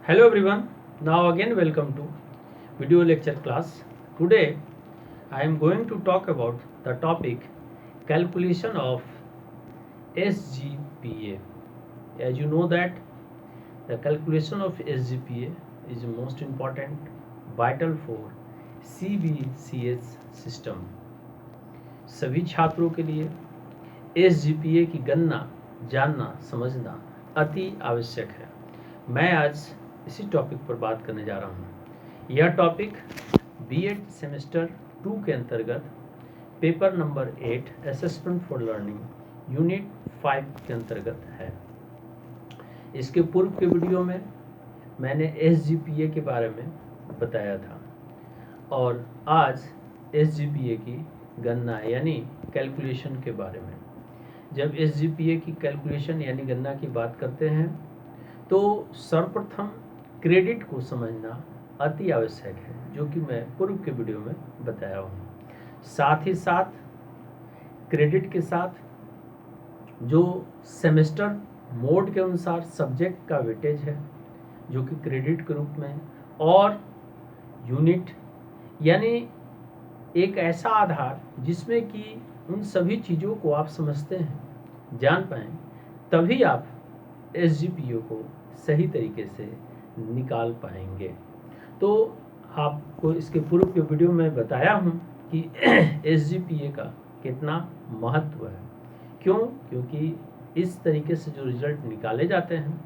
Hello everyone, now again welcome to video lecture class. Today I am going to talk about the topic calculation of SGPA. As you know that the calculation of SGPA is most important, vital for CBCS system. सभी छात्रों के लिए SGPA की गणना जानना समझना अति आवश्यक है। मैं आज इसी टॉपिक पर बात करने जा रहा हूँ। यह टॉपिक बीएड सेमेस्टर 2 के अंतर्गत paper number 8 assessment for learning unit 5 के अंतर्गत है। इसके पूर्व के वीडियो में मैंने SGPA के बारे में बताया था और आज SGPA की गणना यानी कैलकुलेशन के बारे में। जब SGPA की कैलकुलेशन यानी गणना की बात करते हैं तो सर्वप्रथम क्रेडिट को समझना अति आवश्यक है, जो कि मैं पूर्व के वीडियो में बताया हूँ। साथ ही साथ क्रेडिट के साथ जो सेमेस्टर मोड के अनुसार सब्जेक्ट का वेटेज है, जो कि क्रेडिट के रूप में, और यूनिट यानी एक ऐसा आधार जिसमें कि उन सभी चीज़ों को आप समझते हैं, जान पाएँ, तभी आप SGPA को सही तरीके से निकाल पाएंगे। तो आपको इसके पूर्व के वीडियो में बताया हूँ कि SGPA का कितना महत्व है। क्यों? क्योंकि इस तरीके से जो रिजल्ट निकाले जाते हैं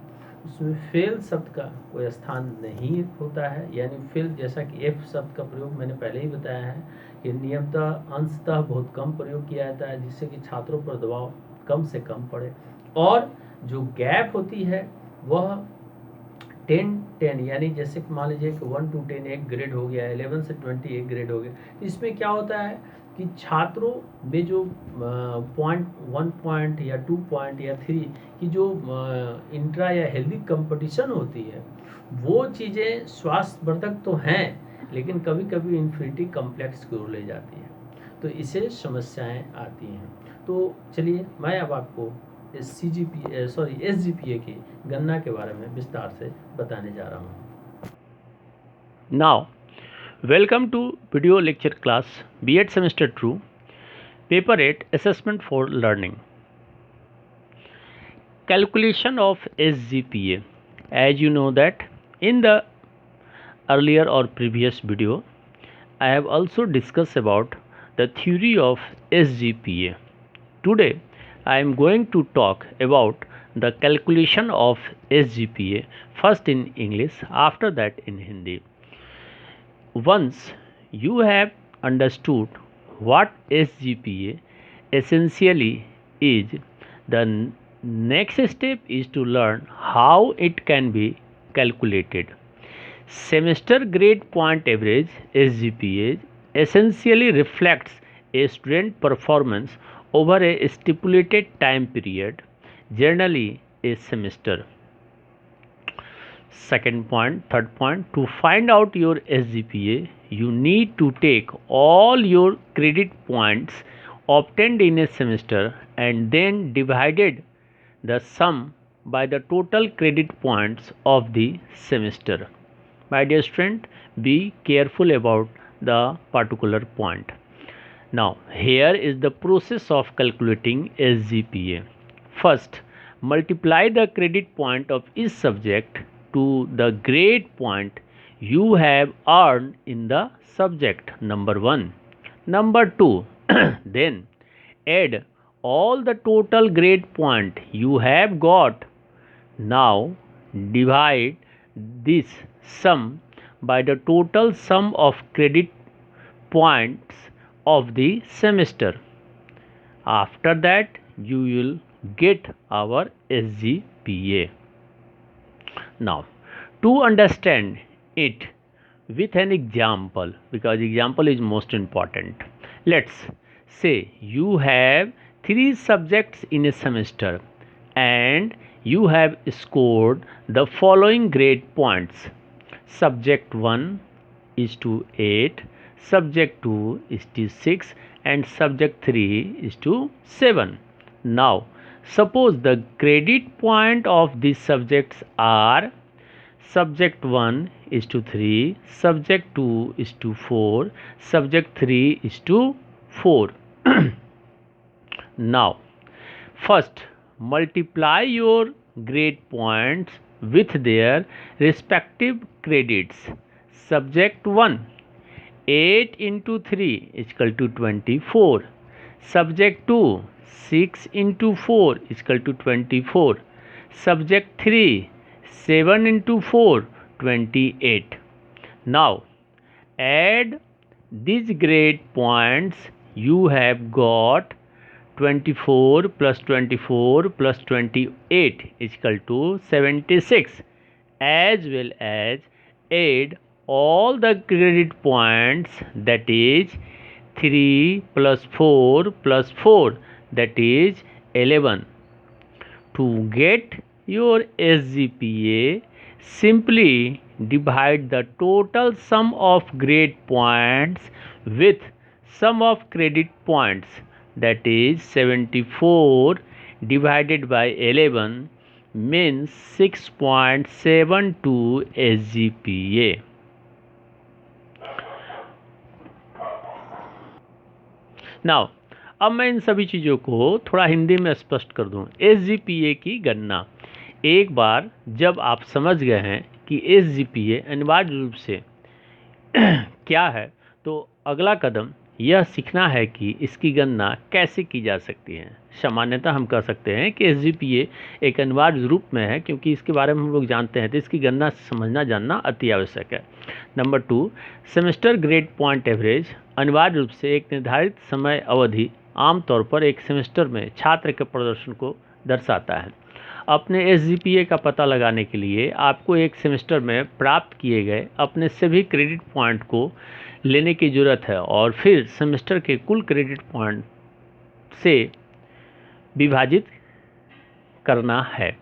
उसमें फेल शब्द का कोई स्थान नहीं होता है। यानी फेल, जैसा कि F शब्द का प्रयोग मैंने पहले ही बताया है कि नियमतः अंशतः बहुत कम प्रयोग किया जाता है, जिससे कि छात्रों पर दबाव कम से कम पड़े। और जो गैप होती है वह 10 यानी जैसे कि मान लीजिए कि 1 to 10 एक ग्रेड हो गया, 11 से 20 एक ग्रेड हो गया। इसमें क्या होता है कि छात्रों में जो पॉइंट 1 पॉइंट या 2 पॉइंट या 3 की जो इंट्रा या हेल्दी कंपटीशन होती है, वो चीज़ें स्वास्थ्यवर्धक तो हैं, लेकिन कभी कभी इन्फिनिटी कम्प्लेक्स की ओर ले जाती है, तो इसे समस्याएं आती हैं। तो चलिए मैं अब आपको SGPA की गणना के बारे में विस्तार से बताने जा रहा हूँ। Now, welcome to video lecture class B.Ed semester 2, paper 8 assessment for learning. Calculation of SGPA. As you know that in the earlier or previous video, I have also discussed about the theory of SGPA. Today, I am going to talk about the calculation of SGPA, first in English, after that in Hindi. Once you have understood what SGPA essentially is, the next step is to learn how it can be calculated. Semester grade point average SGPA essentially reflects a student performance over a stipulated time period, generally a semester. Second point, third point, to find out your SGPA, you need to take all your credit points obtained in a semester and then divided the sum by the total credit points of the semester. My dear student, be careful about the particular point. Now, here is the process of calculating SGPA. First, multiply the credit point of each subject to the grade point you have earned in the subject number 1. Number 2, then add all the total grade point you have got. Now, divide this sum by the total sum of credit points of the semester. After that, you will get our SGPA. Now, to understand it with an example, because example is most important. Let's say you have 3 subjects in a semester and you have scored the following grade points. Subject 1 is to 8, subject 2 is to 6, and subject 3 is to 7. Now, suppose the credit point of these subjects are subject 1 is to 3, subject 2 is to 4, subject 3 is to 4. Now, first multiply your grade points with their respective credits. Subject 1, 8 into 3 is equal to 24. Subject 2, 6 into 4 is equal to 24. Subject 3, 7 into 4, 28. Now, add these grade points. You have got 24 plus 24 plus 28 is equal to 76, as well as add all the credit points, that is 3 plus 4 plus 4, that is 11. To get your SGPA, simply divide the total sum of grade points with sum of credit points, that is 74 divided by 11 means 6.72 SGPA. Now अब मैं इन सभी चीज़ों को थोड़ा हिंदी में स्पष्ट कर दूं। SGPA की गणना, एक बार जब आप समझ गए हैं कि SGPA अनिवार्य रूप से क्या है, तो अगला कदम यह सीखना है कि इसकी गणना कैसे की जा सकती है। सामान्यतः हम कह सकते हैं कि SGPA एक अनिवार्य रूप में है, क्योंकि इसके बारे में हम लोग जानते हैं, तो इसकी गणना समझना जानना अति आवश्यक है। Number 2, semester grade point average अनिवार्य रूप से एक निर्धारित समय अवधि, आमतौर पर एक सेमेस्टर में छात्र के प्रदर्शन को दर्शाता है। अपने SGPA का पता लगाने के लिए आपको एक सेमेस्टर में प्राप्त किए गए अपने सभी क्रेडिट पॉइंट को लेने की ज़रूरत है और फिर सेमेस्टर के कुल क्रेडिट पॉइंट से विभाजित करना है,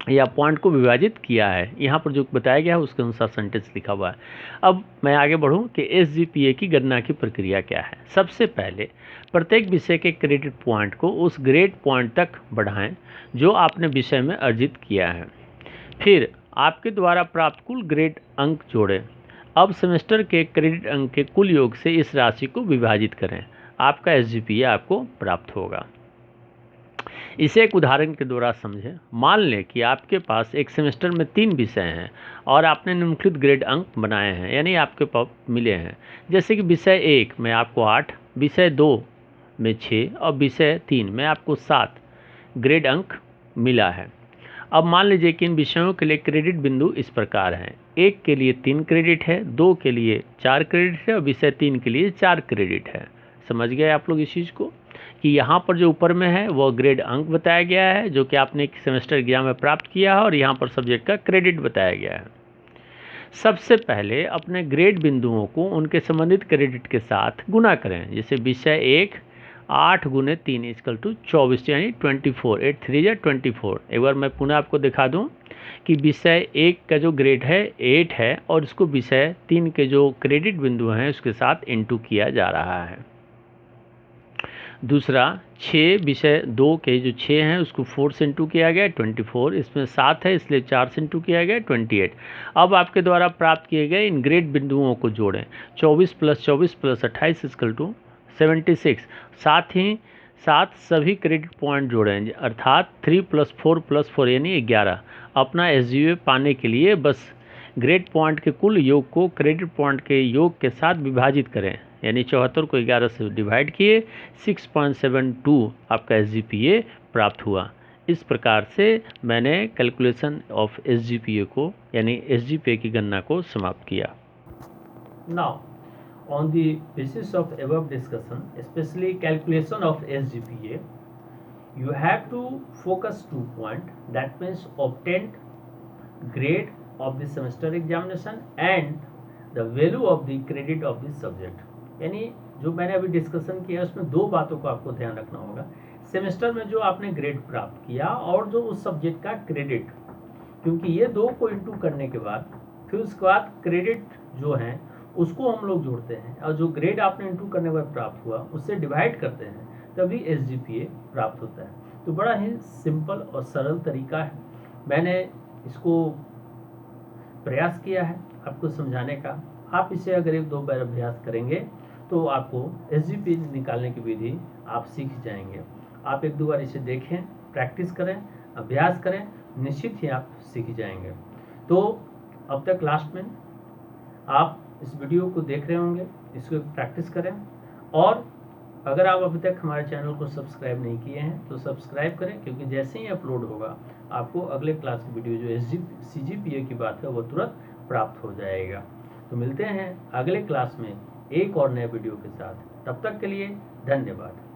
या पॉइंट को विभाजित किया है। यहाँ पर जो बताया गया है उसके अनुसार सेंटेंस लिखा हुआ है। अब मैं आगे बढ़ूँ कि SGPA की गणना की प्रक्रिया क्या है। सबसे पहले प्रत्येक विषय के क्रेडिट पॉइंट को उस ग्रेड पॉइंट तक बढ़ाएं जो आपने विषय में अर्जित किया है। फिर आपके द्वारा प्राप्त कुल ग्रेड अंक जोड़ें। अब सेमेस्टर के क्रेडिट अंक के कुल योग से इस राशि को विभाजित करें। आपका SGPA आपको प्राप्त होगा। इसे एक उदाहरण के द्वारा समझें। मान लें कि आपके पास एक सेमेस्टर में 3 विषय हैं और आपने निम्नलिखित ग्रेड अंक बनाए हैं, यानी आपके पास मिले हैं। जैसे कि विषय 1 में आपको 8, विषय 2 में 6 और विषय 3 में आपको 7 ग्रेड अंक मिला है। अब मान लीजिए कि इन विषयों के लिए क्रेडिट बिंदु इस प्रकार हैं। 1 के लिए 3 क्रेडिट है, 2 के लिए 4 क्रेडिट है और विषय 3 के लिए 4 क्रेडिट है। समझ गए आप लोग इस चीज़ को कि यहाँ पर जो ऊपर में है वो ग्रेड अंक बताया गया है जो कि आपने एक सेमेस्टर एग्जाम में प्राप्त किया है, और यहाँ पर सब्जेक्ट का क्रेडिट बताया गया है। सबसे पहले अपने ग्रेड बिंदुओं को उनके संबंधित क्रेडिट के साथ गुना करें। जैसे विषय 1 8 गुने 3 इक्वल टू 24, यानी 24, 8 3 या 24। एक बार मैं पुनः आपको दिखा दूं कि विषय 1 का जो ग्रेड है 8 है और इसको विषय 3 के जो क्रेडिट बिंदु हैं उसके साथ इंटू किया जा रहा है। दूसरा 6, विषय 2 के जो 6 हैं उसको 4 से इंटू किया गया 24, इसमें 7 है इसलिए 4 से इंटू किया गया 28। अब आपके द्वारा प्राप्त किए गए इन ग्रेड बिंदुओं को जोड़ें। 24 प्लस 24 प्लस 28 इक्वल टू 76। साथ ही साथ सभी क्रेडिट पॉइंट जोड़ें, अर्थात 3 प्लस 4 प्लस 4 यानी 11। अपना SGPA पाने के लिए बस ग्रेड पॉइंट के कुल योग को क्रेडिट पॉइंट के योग के साथ विभाजित करें, यानी 74 को 11 से डिवाइड किए, 6.72 आपका SGPA प्राप्त हुआ। इस प्रकार से मैंने कैलकुलेशन ऑफ SGPA को, यानी SGPA की गणना को समाप्त किया। Now, on the basis of above discussion, especially calculation of SGPA, you have to focus 2 points. That means obtained grade of the semester examination and the value of the credit of the subject. यानी जो मैंने अभी discussion किया उसमें 2 बातों को आपको ध्यान रखना होगा। सेमेस्टर में जो आपने ग्रेड प्राप्त किया और जो उस सब्जेक्ट का क्रेडिट, क्योंकि ये 2 को इंटू करने के बाद फिर उसके बाद क्रेडिट जो हैं उसको हम लोग जोड़ते हैं और जो ग्रेड आपने इंटू करने के बाद प्राप्त हुआ उससे डिवाइड करते हैं, तभी SGPA प्राप्त होता है। तो बड़ा ही सिंपल और सरल तरीका है। मैंने इसको प्रयास किया है आपको समझाने का। आप इसे अगर 1-2 बार अभ्यास करेंगे तो आपको SGP निकालने की विधि आप सीख जाएंगे। आप 1-2 बार इसे देखें, प्रैक्टिस करें, अभ्यास करें, निश्चित ही आप सीख जाएंगे। तो अब तक लास्ट में आप इस वीडियो को देख रहे होंगे, इसको प्रैक्टिस करें, और अगर आप अभी तक हमारे चैनल को सब्सक्राइब नहीं किए हैं तो सब्सक्राइब करें, क्योंकि जैसे ही अपलोड होगा आपको अगले क्लास की वीडियो जो CGPA की बात है वो तुरंत प्राप्त हो जाएगा। तो मिलते हैं अगले क्लास में एक और नए वीडियो के साथ। तब तक के लिए धन्यवाद।